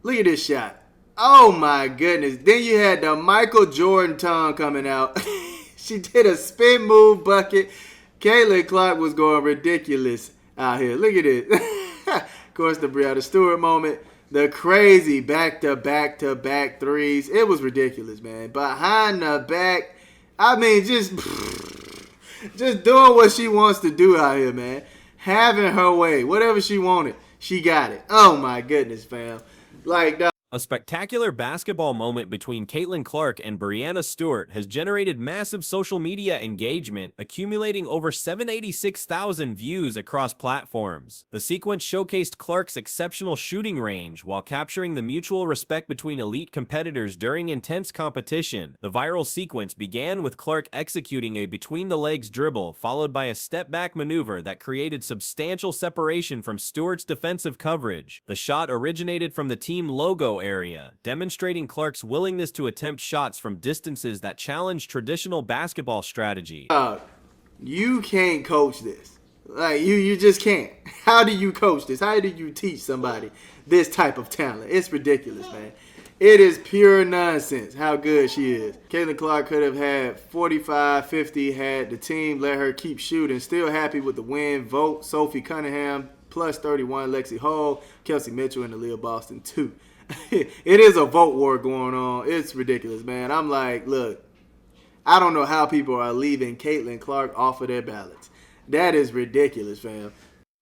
Look at this shot. Oh my goodness. Then you had the Michael Jordan tongue coming out. She did a spin move bucket. Caitlin Clark was going ridiculous out here. Look at it. Of course, the Breanna Stewart moment. The crazy back-to-back-to-back threes. It was ridiculous, man. Behind the back. I mean, just doing what she wants to do out here, man. Having her way. Whatever she wanted, she got it. Oh my goodness, fam. Like, a spectacular basketball moment between Caitlin Clark and Breanna Stewart has generated massive social media engagement, accumulating over 786,000 views across platforms. The sequence showcased Clark's exceptional shooting range while capturing the mutual respect between elite competitors during intense competition. The viral sequence began with Clark executing a between-the-legs dribble, followed by a step-back maneuver that created substantial separation from Stewart's defensive coverage. The shot originated from the team logo area, demonstrating Clark's willingness to attempt shots from distances that challenge traditional basketball strategy. You can't coach this. Like, you just can't. How do you coach this? How do you teach somebody this type of talent? It's ridiculous, man. It is pure nonsense how good she is. Caitlin Clark could have had 45, 50 had the team let her keep shooting. Still happy with the win. Vote Sophie Cunningham, plus 31, Lexi Hall, Kelsey Mitchell, and Aaliyah Boston, too. It is a vote war going on. It's ridiculous, man. I'm like, look, I don't know how people are leaving Caitlin Clark off of their ballots. That is ridiculous, fam.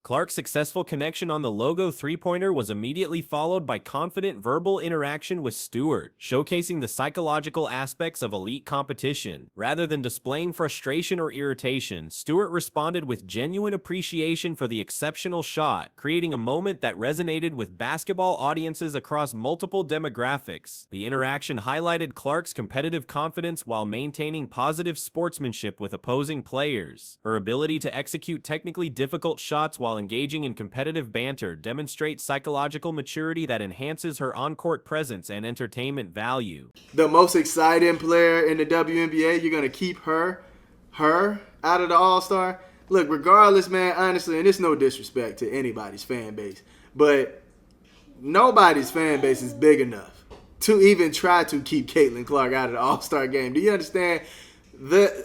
Clark's successful connection on the logo three-pointer was immediately followed by confident verbal interaction with Stewart, showcasing the psychological aspects of elite competition. Rather than displaying frustration or irritation, Stewart responded with genuine appreciation for the exceptional shot, creating a moment that resonated with basketball audiences across multiple demographics. The interaction highlighted Clark's competitive confidence while maintaining positive sportsmanship with opposing players. Her ability to execute technically difficult shots while engaging in competitive banter demonstrates psychological maturity that enhances her on-court presence and entertainment value. The most exciting player in the WNBA, you're going to keep her out of the All-Star? Look, regardless, man, honestly, and it's no disrespect to anybody's fan base, but nobody's fan base is big enough to even try to keep Caitlin Clark out of the All-Star game. Do you understand?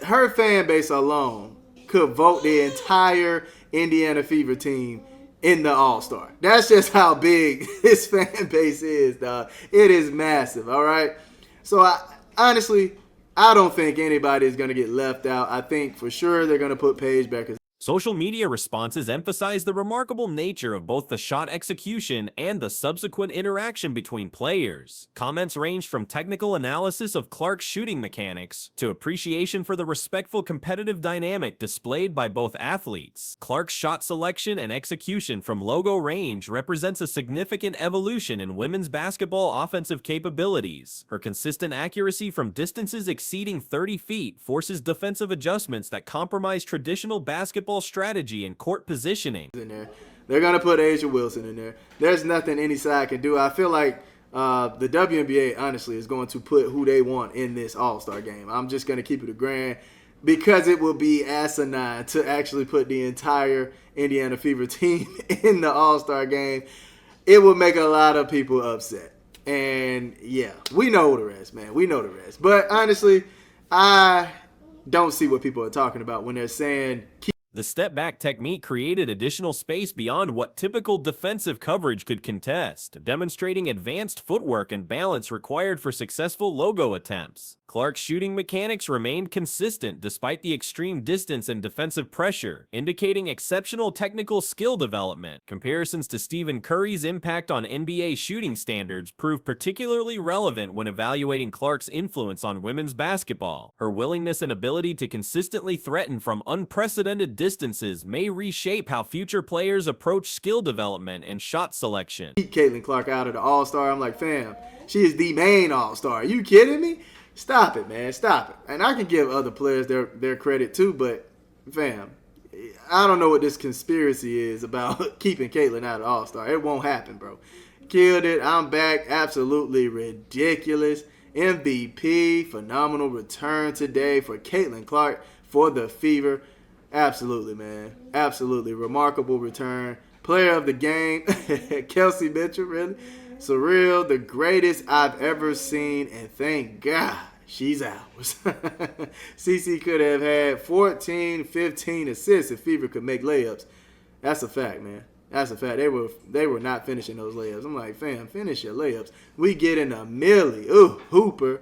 Her fan base alone could vote the entire Indiana Fever team in the All-Star. That's just how big his fan base is, dog. It is massive, all right? So, honestly, I don't think anybody is going to get left out. I think for sure they're going to put Paige back as Social media responses emphasize the remarkable nature of both the shot execution and the subsequent interaction between players. Comments ranged from technical analysis of Clark's shooting mechanics to appreciation for the respectful competitive dynamic displayed by both athletes. Clark's shot selection and execution from logo range represents a significant evolution in women's basketball offensive capabilities. Her consistent accuracy from distances exceeding 30 feet forces defensive adjustments that compromise traditional basketball strategy and court positioning. In there. They're going to put Asia Wilson in there. There's nothing any side can do. I feel like the WNBA, honestly, is going to put who they want in this All-Star game. I'm just going to keep it a grand because it will be asinine to actually put the entire Indiana Fever team in the All-Star game. It will make a lot of people upset. And, yeah, we know the rest, man. We know the rest. But, honestly, I don't see what people are talking about when they're saying the step-back technique created additional space beyond what typical defensive coverage could contest, demonstrating advanced footwork and balance required for successful logo attempts. Clark's shooting mechanics remained consistent despite the extreme distance and defensive pressure, indicating exceptional technical skill development. Comparisons to Stephen Curry's impact on NBA shooting standards prove particularly relevant when evaluating Clark's influence on women's basketball. Her willingness and ability to consistently threaten from unprecedented distances may reshape how future players approach skill development and shot selection. Keep Caitlin Clark out of the All-Star. I'm like, fam, she is the main All-Star. Are you kidding me? Stop it, man. Stop it. And I can give other players their credit too, but fam, I don't know what this conspiracy is about keeping Caitlin out of the All-Star. It won't happen, bro. Killed it. I'm back. Absolutely ridiculous. MVP. Phenomenal return today for Caitlin Clark for the Fever. Absolutely, man. Absolutely. Remarkable return. Player of the game. Kelsey Mitchell, really? Surreal, the greatest I've ever seen, and thank God she's ours. CC could have had 14, 15 assists if Fever could make layups. That's a fact, man. That's a fact. They were not finishing those layups. I'm like, fam, finish your layups. We get in a milli. Ooh, Hooper.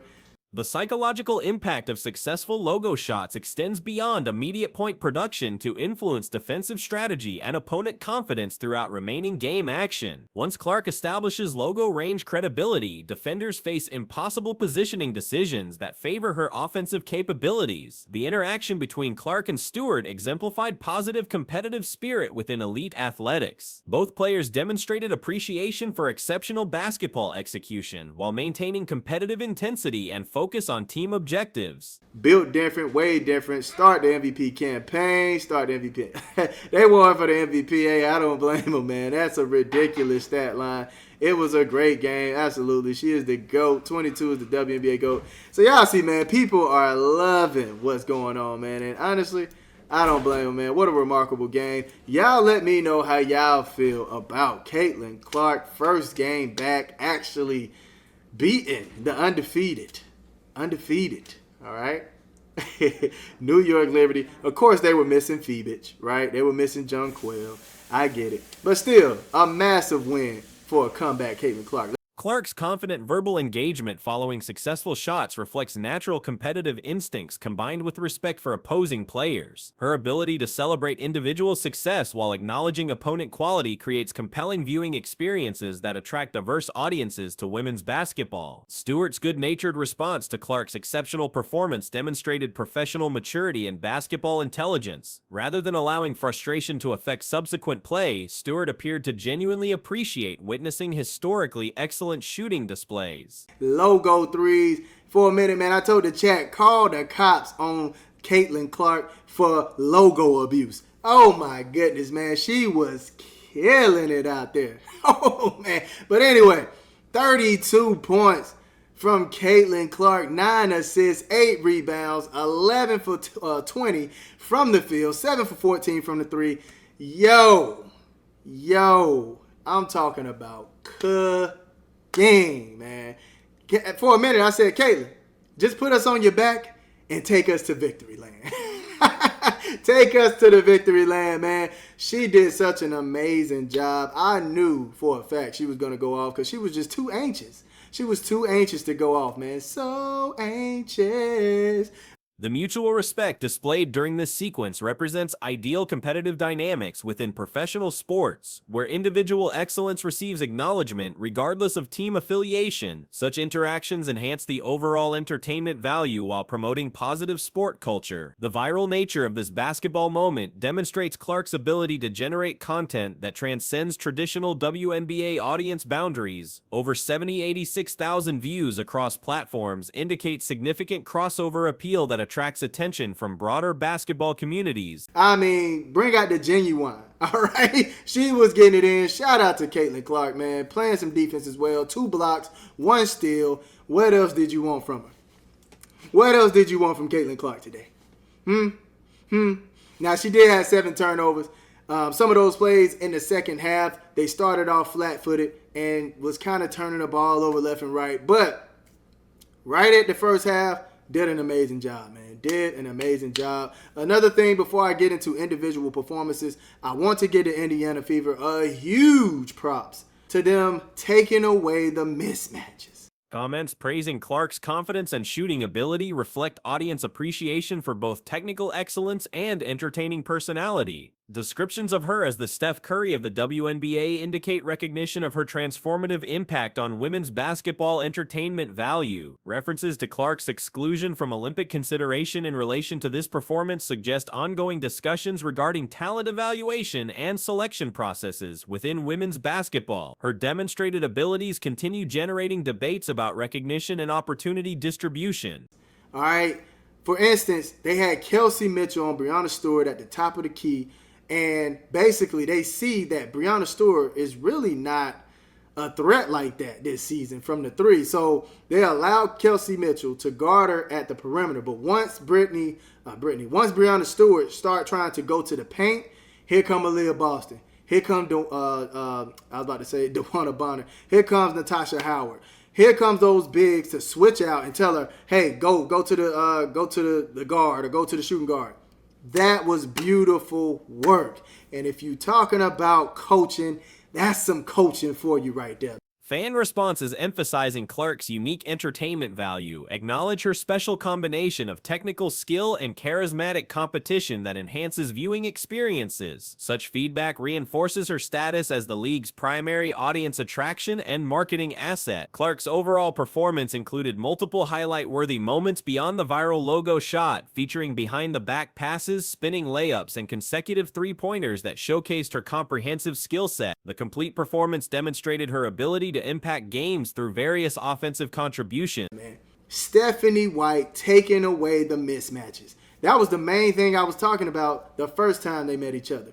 The psychological impact of successful logo shots extends beyond immediate point production to influence defensive strategy and opponent confidence throughout remaining game action. Once Clark establishes logo range credibility, defenders face impossible positioning decisions that favor her offensive capabilities. The interaction between Clark and Stewart exemplified positive competitive spirit within elite athletics. Both players demonstrated appreciation for exceptional basketball execution while maintaining competitive intensity and focus on team objectives. Built different, way different. Start the MVP campaign. Start the MVP. They won for the MVP. Hey, I don't blame them, man. That's a ridiculous stat line. It was a great game. Absolutely. She is the GOAT. 22 is the WNBA GOAT. So y'all see, man, people are loving what's going on, man. And honestly, I don't blame them, man. What a remarkable game. Y'all let me know how y'all feel about Caitlin Clark. First game back, actually beating the undefeated. All right? New York Liberty. Of course, they were missing Phoebich, right? They were missing Jonquel. I get it. But still, a massive win for a comeback Caitlin Clark. Clark's confident verbal engagement following successful shots reflects natural competitive instincts combined with respect for opposing players. Her ability to celebrate individual success while acknowledging opponent quality creates compelling viewing experiences that attract diverse audiences to women's basketball. Stewart's good-natured response to Clark's exceptional performance demonstrated professional maturity and basketball intelligence. Rather than allowing frustration to affect subsequent play, Stewart appeared to genuinely appreciate witnessing historically excellent shooting displays. Logo threes. For a minute, man, I told the chat, call the cops on Caitlin Clark for logo abuse. Oh my goodness, man. She was killing it out there. Oh, man. But anyway, 32 points from Caitlin Clark, 9 assists, 8 rebounds, 11 for 20 from the field, 7 for 14 from the three. Yo, I'm talking about game, man. For a minute, I said, Caitlin, just put us on your back and take us to victory land. Take us to the victory land, man. She did such an amazing job. I knew for a fact she was going to go off because she was just too anxious. She was too anxious to go off, man. So anxious. The mutual respect displayed during this sequence represents ideal competitive dynamics within professional sports, where individual excellence receives acknowledgement regardless of team affiliation. Such interactions enhance the overall entertainment value while promoting positive sport culture. The viral nature of this basketball moment demonstrates Clark's ability to generate content that transcends traditional WNBA audience boundaries. Over 86,000 views across platforms indicate significant crossover appeal that attracts attention from broader basketball communities. I mean, bring out the genuine, all right? She was getting it in. Shout out to Caitlin Clark, man. Playing some defense as well. 2 blocks, 1 steal. What else did you want from her? What else did you want from Caitlin Clark today? Now, she did have 7 turnovers. Some of those plays in the second half, they started off flat-footed and was kind of turning the ball over left and right. But right at the first half, did an amazing job, man. Did an amazing job. Another thing before I get into individual performances, I want to give the Indiana Fever a huge props to them taking away the mismatches. Comments praising Clark's confidence and shooting ability reflect audience appreciation for both technical excellence and entertaining personality. Descriptions of her as the Steph Curry of the WNBA indicate recognition of her transformative impact on women's basketball entertainment value. References to Clark's exclusion from Olympic consideration in relation to this performance suggest ongoing discussions regarding talent evaluation and selection processes within women's basketball. Her demonstrated abilities continue generating debates about recognition and opportunity distribution. All right. For instance, they had Kelsey Mitchell on Breanna Stewart at the top of the key. And basically, they see that Breanna Stewart is really not a threat like that this season from the three. So they allowed Kelsey Mitchell to guard her at the perimeter. But once once Breanna Stewart start trying to go to the paint, here come Aaliyah Boston. Here comes I was about to say DeWanna Bonner. Here comes Natasha Howard. Here comes those bigs to switch out and tell her, hey, go to the guard or go to the shooting guard. That was beautiful work. And if you're talking about coaching, that's some coaching for you right there. Fan responses emphasizing Clark's unique entertainment value acknowledge her special combination of technical skill and charismatic competition that enhances viewing experiences. Such feedback reinforces her status as the league's primary audience attraction and marketing asset. Clark's overall performance included multiple highlight-worthy moments beyond the viral logo shot, featuring behind-the-back passes, spinning layups, and consecutive three-pointers that showcased her comprehensive skill set. The complete performance demonstrated her ability to impact games through various offensive contributions. Man, Stephanie White taking away the mismatches. That was the main thing I was talking about the first time they met each other.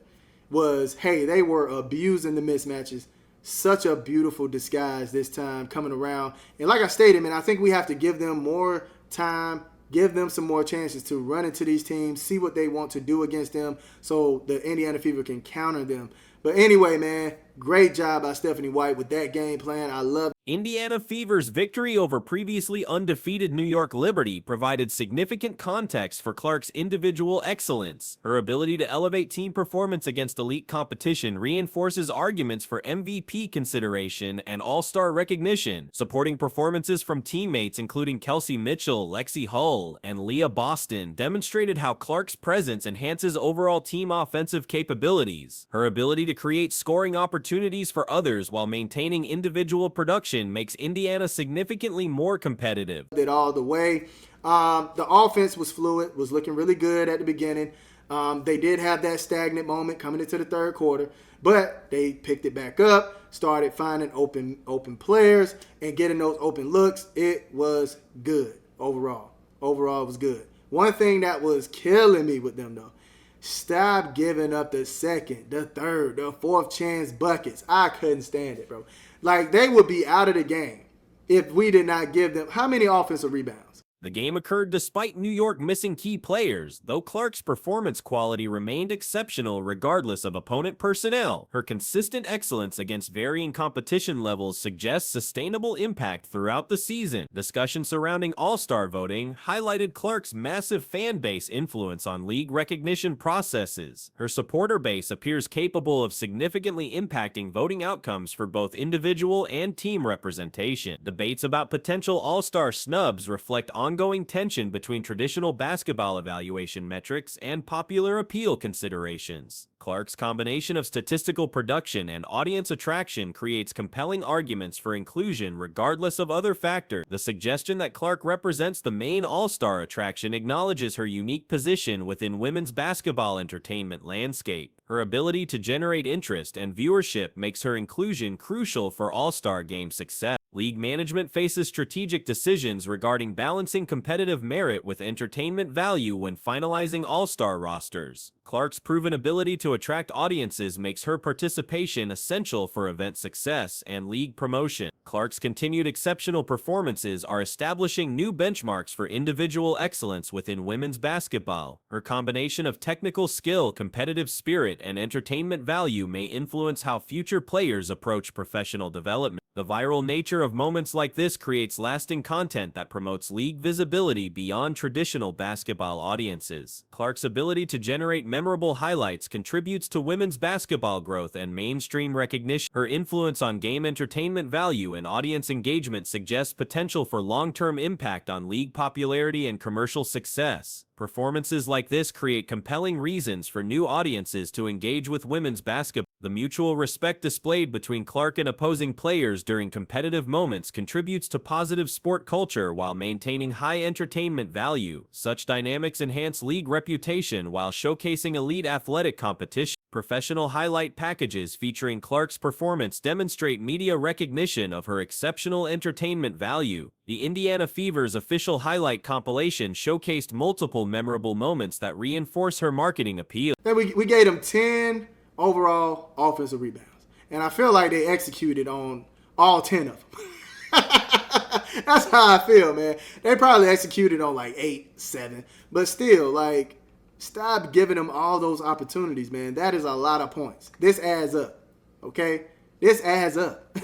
Was, hey, they were abusing the mismatches. Such a beautiful disguise this time coming around. And like I stated, man, I think we have to give them more time, give them some more chances to run into these teams, see what they want to do against them so the Indiana Fever can counter them. But anyway, man, great job by Stephanie White with that game plan. I love it. Indiana Fever's victory over previously undefeated New York Liberty provided significant context for Clark's individual excellence. Her ability to elevate team performance against elite competition reinforces arguments for MVP consideration and all-star recognition, supporting performances from teammates including Kelsey Mitchell, Lexi Hull, and Leah Boston demonstrated how Clark's presence enhances overall team offensive capabilities. Her ability to create scoring opportunities for others while maintaining individual production makes Indiana significantly more competitive. It all the way. The offense was fluid, was looking really good at the beginning. They did have that stagnant moment coming into the third quarter, but they picked it back up, started finding open players and getting those open looks. It was good overall. Overall, it was good. One thing that was killing me with them, though, stop giving up the second, the third, the fourth chance buckets. I couldn't stand it, bro. Like, they would be out of the game if we did not give them how many offensive rebounds? The game occurred despite New York missing key players, though Clark's performance quality remained exceptional regardless of opponent personnel. Her consistent excellence against varying competition levels suggests sustainable impact throughout the season. Discussion surrounding All-Star voting highlighted Clark's massive fan base influence on league recognition processes. Her supporter base appears capable of significantly impacting voting outcomes for both individual and team representation. Debates about potential All-Star snubs reflect ongoing tension between traditional basketball evaluation metrics and popular appeal considerations. Clark's combination of statistical production and audience attraction creates compelling arguments for inclusion regardless of other factors. The suggestion that Clark represents the main all-star attraction acknowledges her unique position within women's basketball entertainment landscape. Her ability to generate interest and viewership makes her inclusion crucial for all-star game success. League management faces strategic decisions regarding balancing competitive merit with entertainment value when finalizing all-star rosters. Clark's proven ability to attract audiences makes her participation essential for event success and league promotion. Clark's continued exceptional performances are establishing new benchmarks for individual excellence within women's basketball. Her combination of technical skill, competitive spirit, and entertainment value may influence how future players approach professional development. The viral nature of moments like this creates lasting content that promotes league visibility beyond traditional basketball audiences. Clark's ability to generate memorable highlights contributes to women's basketball growth and mainstream recognition. Her influence on game entertainment value and audience engagement suggests potential for long-term impact on league popularity and commercial success. Performances like this create compelling reasons for new audiences to engage with women's basketball. The mutual respect displayed between Clark and opposing players during competitive moments contributes to positive sport culture while maintaining high entertainment value. Such dynamics enhance league reputation while showcasing elite athletic competition. Professional highlight packages featuring Clark's performance demonstrate media recognition of her exceptional entertainment value. The Indiana Fever's official highlight compilation showcased multiple memorable moments that reinforce her marketing appeal. Then we gave them 10 overall offensive rebounds. And I feel like they executed on all 10 of them. That's how I feel, man. They probably executed on like 8, 7. But still, like, Stop giving them all those opportunities, man. That is a lot of points. This adds up, okay? This adds up.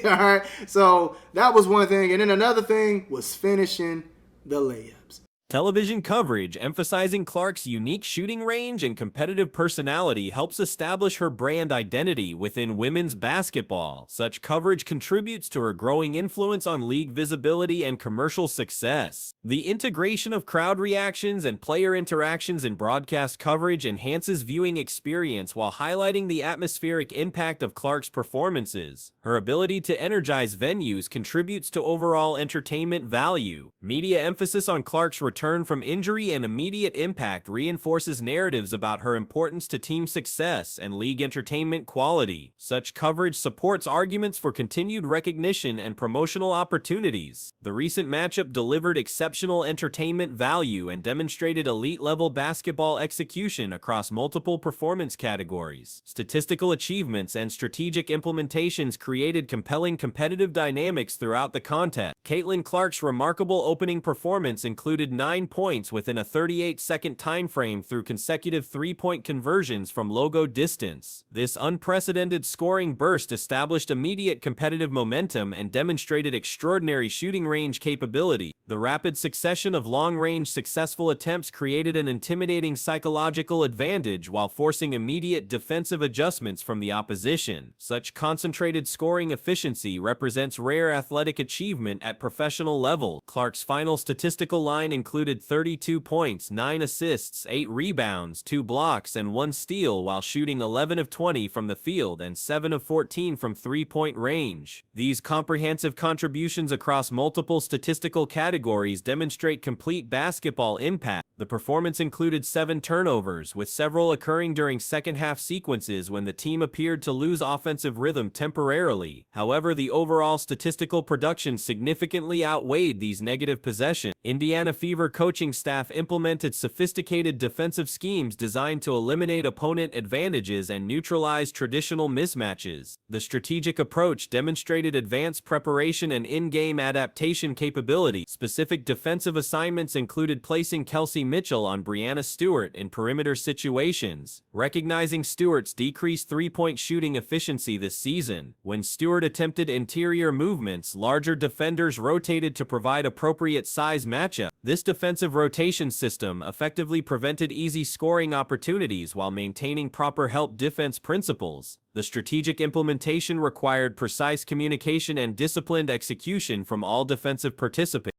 All right? So that was one thing. And then another thing was finishing the layups. Television coverage emphasizing Clark's unique shooting range and competitive personality helps establish her brand identity within women's basketball. Such coverage contributes to her growing influence on league visibility and commercial success. The integration of crowd reactions and player interactions in broadcast coverage enhances viewing experience while highlighting the atmospheric impact of Clark's performances. Her ability to energize venues contributes to overall entertainment value. Media emphasis on Clark's return from injury and immediate impact reinforces narratives about her importance to team success and league entertainment quality. Such coverage supports arguments for continued recognition and promotional opportunities. The recent matchup delivered exceptional entertainment value and demonstrated elite-level basketball execution across multiple performance categories. Statistical achievements and strategic implementations created compelling competitive dynamics throughout the contest. Caitlin Clark's remarkable opening performance included 9 points within a 38-second time frame through consecutive three-point conversions from logo distance. This unprecedented scoring burst established immediate competitive momentum and demonstrated extraordinary shooting range capability. The rapid succession of long-range successful attempts created an intimidating psychological advantage while forcing immediate defensive adjustments from the opposition. Such concentrated scoring efficiency represents rare athletic achievement at professional level. Clark's final statistical line included 32 points, 9 assists, 8 rebounds, 2 blocks, and 1 steal while shooting 11 of 20 from the field and 7 of 14 from three-point range. These comprehensive contributions across multiple statistical categories demonstrate complete basketball impact. The performance included 7 turnovers, with several occurring during second-half sequences when the team appeared to lose offensive rhythm temporarily. However, the overall statistical production significantly outweighed these negative possessions. Indiana Fever coaching staff implemented sophisticated defensive schemes designed to eliminate opponent advantages and neutralize traditional mismatches. The strategic approach demonstrated advanced preparation and in-game adaptation capability. Specific defensive assignments included placing Kelsey Mitchell on Breanna Stewart in perimeter situations, recognizing Stewart's decreased three-point shooting efficiency this season. When Stewart attempted interior movements, larger defenders rotated to provide appropriate size matchup. This defensive rotation system effectively prevented easy scoring opportunities while maintaining proper help defense principles. The strategic implementation required precise communication and disciplined execution from all defensive participants.